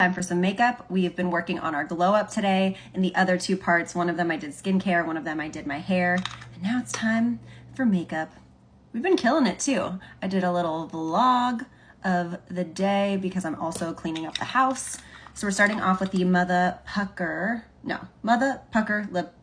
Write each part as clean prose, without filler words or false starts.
Time for some makeup. We've been working on our glow up today. In the other two parts, one of them I did skincare, one of them I did my hair, and now it's time for makeup. We've been killing it too. I did a little vlog of the day because I'm also cleaning up the house. So we're starting off with the Mother Pucker lip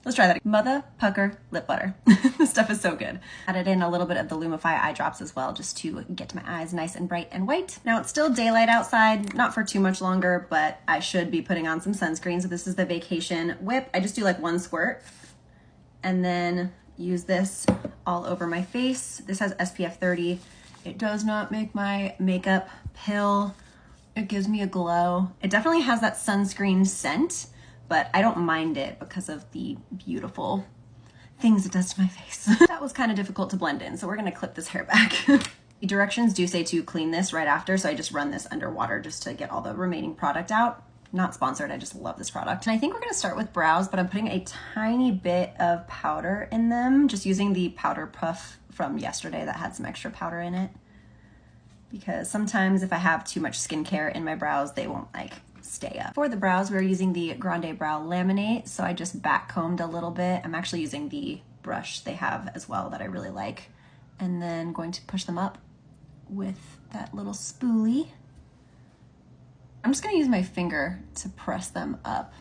Let's try that. Mother Pucker lip butter. This stuff is so good. Added in a little bit of the Lumify eye drops as well, just to get my eyes nice and bright and white. Now it's still daylight outside, not for too much longer, but I should be putting on some sunscreen. So this is the Vacation Whip. I just do like one squirt and then use this all over my face. This has SPF 30. It does not make my makeup pill. It gives me a glow. It definitely has that sunscreen scent, but I don't mind it because of the beautiful things it does to my face. That was kind of difficult to blend in, so we're gonna clip this hair back. The directions do say to clean this right after, so I just run this underwater just to get all the remaining product out. Not sponsored, I just love this product. And I think we're gonna start with brows, but I'm putting a tiny bit of powder in them, just using the powder puff from yesterday that had some extra powder in it. Because sometimes if I have too much skincare in my brows, they won't like stay up. For the brows, we're using the Grande Brow Laminate, so I just back combed a little bit. I'm actually using the brush they have as well that I really like. And then going to push them up with that little spoolie. I'm just gonna use my finger to press them up.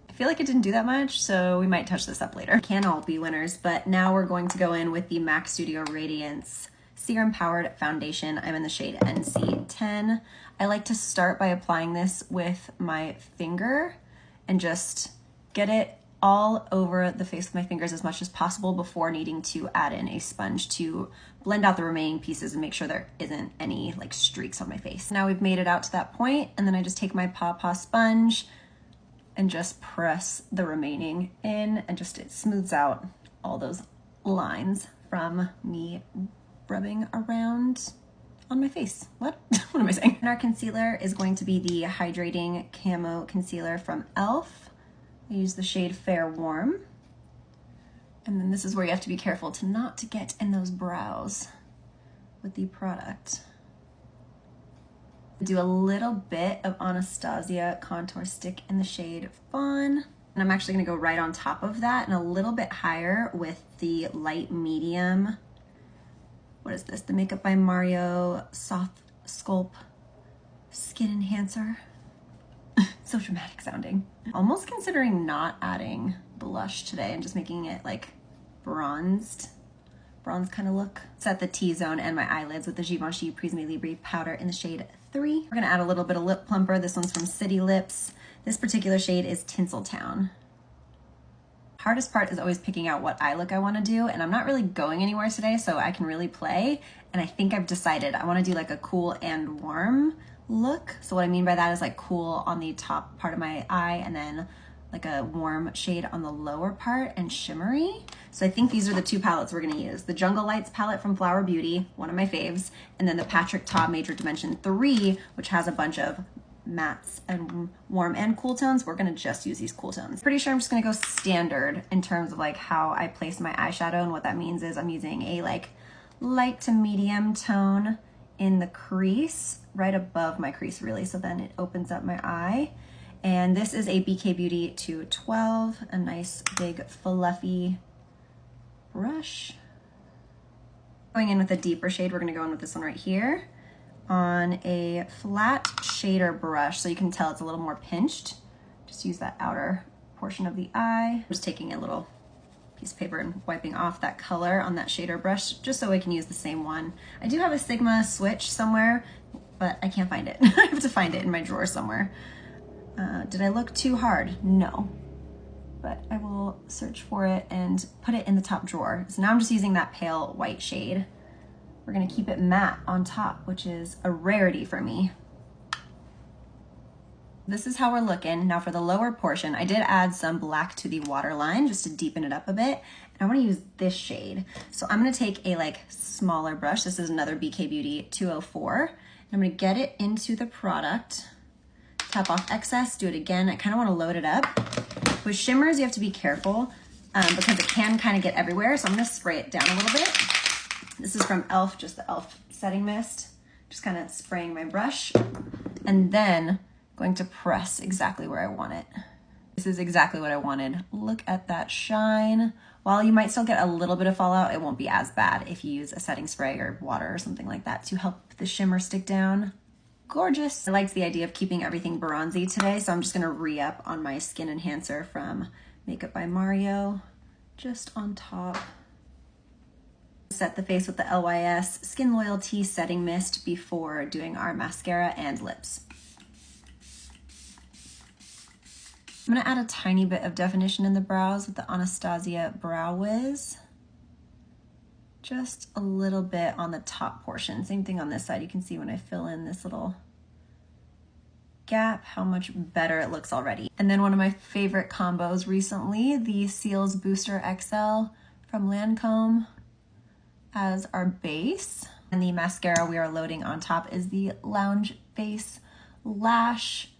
I feel like it didn't do that much, so we might touch this up later. Can all be winners, but now we're going to go in with the MAC Studio Radiance Serum Powered Foundation. I'm in the shade NC10. I like to start by applying this with my finger and just get it all over the face with my fingers as much as possible before needing to add in a sponge to blend out the remaining pieces and make sure there isn't any like streaks on my face. Now we've made it out to that point, and then I just take my Paw sponge and just press the remaining in, and just it smooths out all those lines from me rubbing around on my face. What? What am I saying? And our concealer is going to be the Hydrating Camo Concealer from e.l.f. I use the shade Fair Warm. And then this is where you have to be careful to not to get in those brows with the product. Do a little bit of Anastasia contour stick in the shade Fawn. And I'm actually gonna go right on top of that and a little bit higher with the light medium. What is this? The Makeup by Mario Soft Sculpt Skin Enhancer. So dramatic sounding. Almost considering not adding blush today and just making it like bronze kind of look. Set the T-zone and my eyelids with the Givenchy Prise Libre powder in the shade 3. We're gonna add a little bit of lip plumper. This one's from City Lips. This particular shade is Tinseltown. Hardest part is always picking out what eye look I want to do, and I'm not really going anywhere today, so I can really play. And I think I've decided I want to do like a cool and warm look. So what I mean by that is like cool on the top part of my eye and then like a warm shade on the lower part and shimmery. So I think these are the two palettes we're going to use. The Jungle Lights palette from Flower Beauty, one of my faves, and then the Patrick Ta Major Dimension 3, which has a bunch of mattes and warm and cool tones. We're gonna just use these cool tones. Pretty sure I'm just gonna go standard in terms of like how I place my eyeshadow, and what that means is I'm using a like light to medium tone in the crease, right above my crease really, so then it opens up my eye. And this is a BK Beauty 212, a nice big fluffy brush. Going in with a deeper shade, we're gonna go in with this one right here on a flat shader brush, so you can tell it's a little more pinched. Just use that outer portion of the eye. I'm just taking a little piece of paper and wiping off that color on that shader brush, just so I can use the same one. I do have a Sigma switch somewhere, but I can't find it. I have to find it in my drawer somewhere. Did I look too hard? No. But I will search for it and put it in the top drawer. So now I'm just using that pale white shade. We're gonna keep it matte on top, which is a rarity for me. This is how we're looking. Now for the lower portion, I did add some black to the waterline just to deepen it up a bit. And I wanna use this shade. So I'm gonna take a like smaller brush. This is another BK Beauty 204. And I'm gonna get it into the product, tap off excess, do it again. I kinda wanna load it up. With shimmers, you have to be careful because it can kind of get everywhere. So I'm gonna spray it down a little bit. This is from e.l.f., just the e.l.f. setting mist. Just kind of spraying my brush and then going to press exactly where I want it. This is exactly what I wanted. Look at that shine. While you might still get a little bit of fallout, it won't be as bad if you use a setting spray or water or something like that to help the shimmer stick down. Gorgeous. I liked the idea of keeping everything bronzy today, so I'm just gonna re-up on my skin enhancer from Makeup by Mario, just on top. Set the face with the LYS Skin Loyalty Setting Mist before doing our mascara and lips. I'm gonna add a tiny bit of definition in the brows with the Anastasia Brow Wiz. Just a little bit on the top portion. Same thing on this side. You can see when I fill in this little gap, how much better it looks already. And then one of my favorite combos recently, the Cils Booster XL from Lancome as our base. And the mascara we are loading on top is the Lounge Face Lash.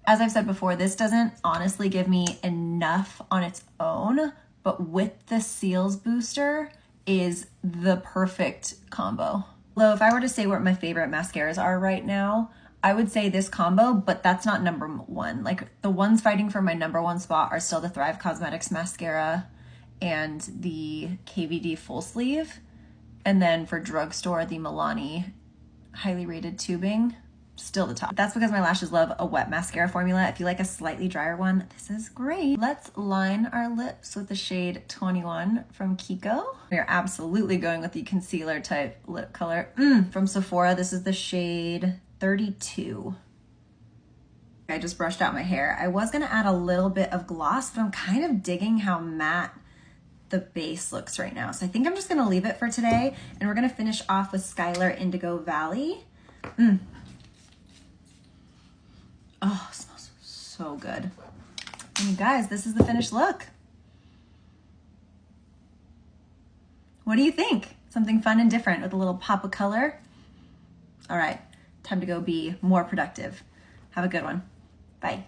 As I've said before, this doesn't honestly give me enough on its own, but with the Cils Booster is the perfect combo. Although if I were to say what my favorite mascaras are right now, I would say this combo, but that's not number one. Like the ones fighting for my number one spot are still the Thrive Cosmetics mascara and the KVD Full Sleeve. And then for drugstore, the Milani Highly Rated Tubing, still the top. That's because my lashes love a wet mascara formula. If you like a slightly drier one, this is great. Let's line our lips with the shade 21 from Kiko. We are absolutely going with the concealer type lip color from Sephora. This is the shade 32. I just brushed out my hair. I was gonna add a little bit of gloss, but I'm kind of digging how matte the base looks right now. So I think I'm just gonna leave it for today, and we're gonna finish off with Skylar Indigo Valley. Oh, it smells so good. And you guys, this is the finished look. What do you think? Something fun and different with a little pop of color? All right, time to go be more productive. Have a good one. Bye.